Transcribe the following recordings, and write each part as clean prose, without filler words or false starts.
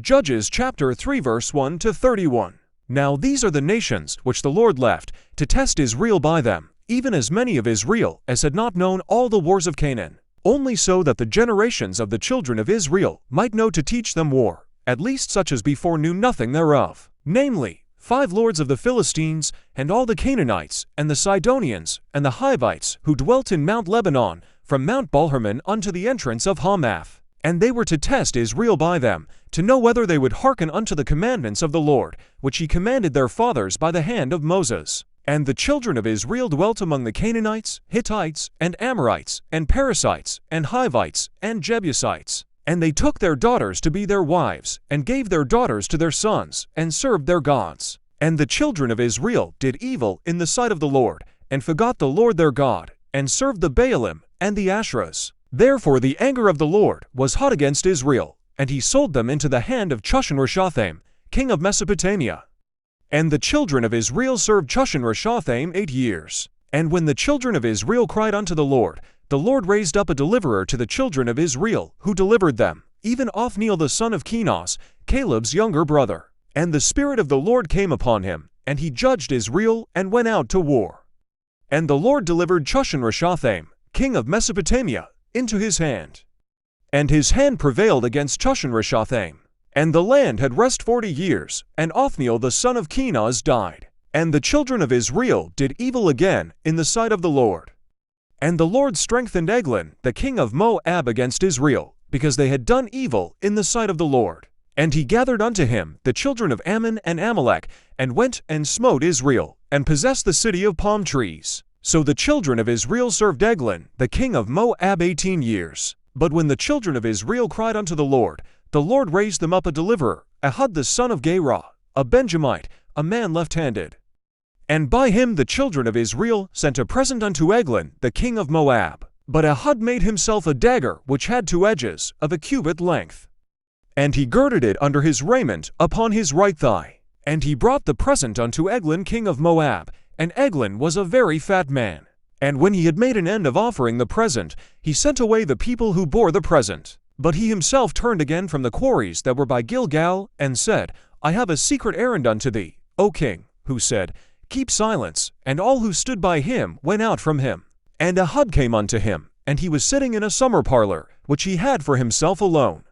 Judges chapter 3 verse 1 to 31. Now these are the nations which the Lord left, to test Israel by them, even as many of Israel as had not known all the wars of Canaan, only so that the generations of the children of Israel might know to teach them war, at least such as before knew nothing thereof, namely, 5 lords of the Philistines, and all the Canaanites, and the Sidonians, and the Hivites, who dwelt in Mount Lebanon, from Mount Baal unto the entrance of Hamath. And they were to test Israel by them, to know whether they would hearken unto the commandments of the Lord, which he commanded their fathers by the hand of Moses. And the children of Israel dwelt among the Canaanites, Hittites, and Amorites, and Perizzites, and Hivites, and Jebusites. And they took their daughters to be their wives, and gave their daughters to their sons, and served their gods. And the children of Israel did evil in the sight of the Lord, and forgot the Lord their God, and served the Baalim and the Asherahs. Therefore the anger of the Lord was hot against Israel, and he sold them into the hand of Cushan-Rishathaim, king of Mesopotamia. And the children of Israel served Cushan-Rishathaim 8 years. And when the children of Israel cried unto the Lord raised up a deliverer to the children of Israel, who delivered them, even Othniel the son of Kenaz, Caleb's younger brother. And the Spirit of the Lord came upon him, and he judged Israel, and went out to war. And the Lord delivered Cushan-Rishathaim, king of Mesopotamia, into his hand. And his hand prevailed against Cushan-Rishathaim. And the land had rest 40 years, and Othniel the son of Kenaz died. And the children of Israel did evil again in the sight of the Lord. And the Lord strengthened Eglon, the king of Moab, against Israel, because they had done evil in the sight of the Lord. And he gathered unto him the children of Ammon and Amalek, and went and smote Israel, and possessed the city of palm trees. So the children of Israel served Eglon, the king of Moab, 18 years. But when the children of Israel cried unto the Lord raised them up a deliverer, Ehud the son of Gera, a Benjamite, a man left-handed. And by him the children of Israel sent a present unto Eglon, the king of Moab. But Ehud made himself a dagger which had 2 edges, of a cubit length. And he girded it under his raiment upon his right thigh. And he brought the present unto Eglon king of Moab, and Eglon was a very fat man. And when he had made an end of offering the present, he sent away the people who bore the present. But he himself turned again from the quarries that were by Gilgal, and said, I have a secret errand unto thee, O king. Who said, Keep silence. And all who stood by him went out from him. And Ehud came unto him, and he was sitting in a summer parlor, which he had for himself alone.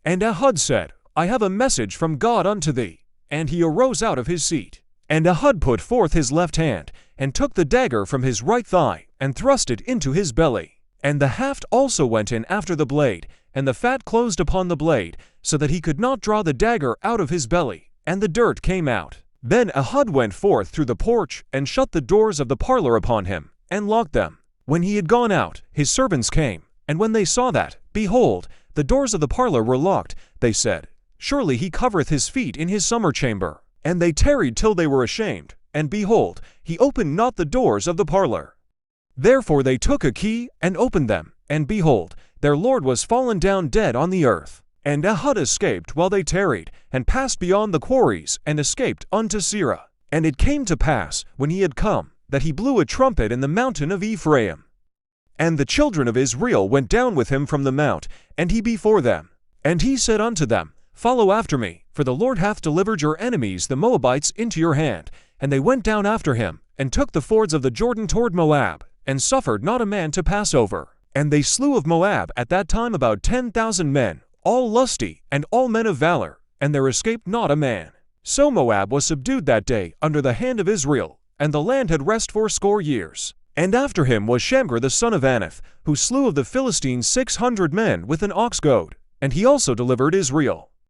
And Ehud said, I have a message from God unto thee. And he arose out of his seat. And Ehud put forth his left hand, and took the dagger from his right thigh, and thrust it into his belly. And the haft also went in after the blade, and the fat closed upon the blade, so that he could not draw the dagger out of his belly, and the dirt came out. Then Ehud went forth through the porch, and shut the doors of the parlor upon him, and locked them. When he had gone out, his servants came, and when they saw that, behold, the doors of the parlor were locked, they said, Surely he covereth his feet in his summer chamber. And they tarried till they were ashamed, and behold, he opened not the doors of the parlor. Therefore they took a key, and opened them, and behold, their lord was fallen down dead on the earth. And Ehud escaped while they tarried, and passed beyond the quarries, and escaped unto Seirah. And it came to pass, when he had come, that he blew a trumpet in the mountain of Ephraim. And the children of Israel went down with him from the mount, and he before them. And he said unto them, Follow after me, for the Lord hath delivered your enemies the Moabites into your hand. And they went down after him, and took the fords of the Jordan toward Moab, and suffered not a man to pass over. And they slew of Moab at that time about 10,000 men, all lusty, and all men of valor, and there escaped not a man. So Moab was subdued that day under the hand of Israel, and the land had rest 80 years. And after him was Shamgar the son of Anath, who slew of the Philistines 600 men with an ox goad, and he also delivered Israel.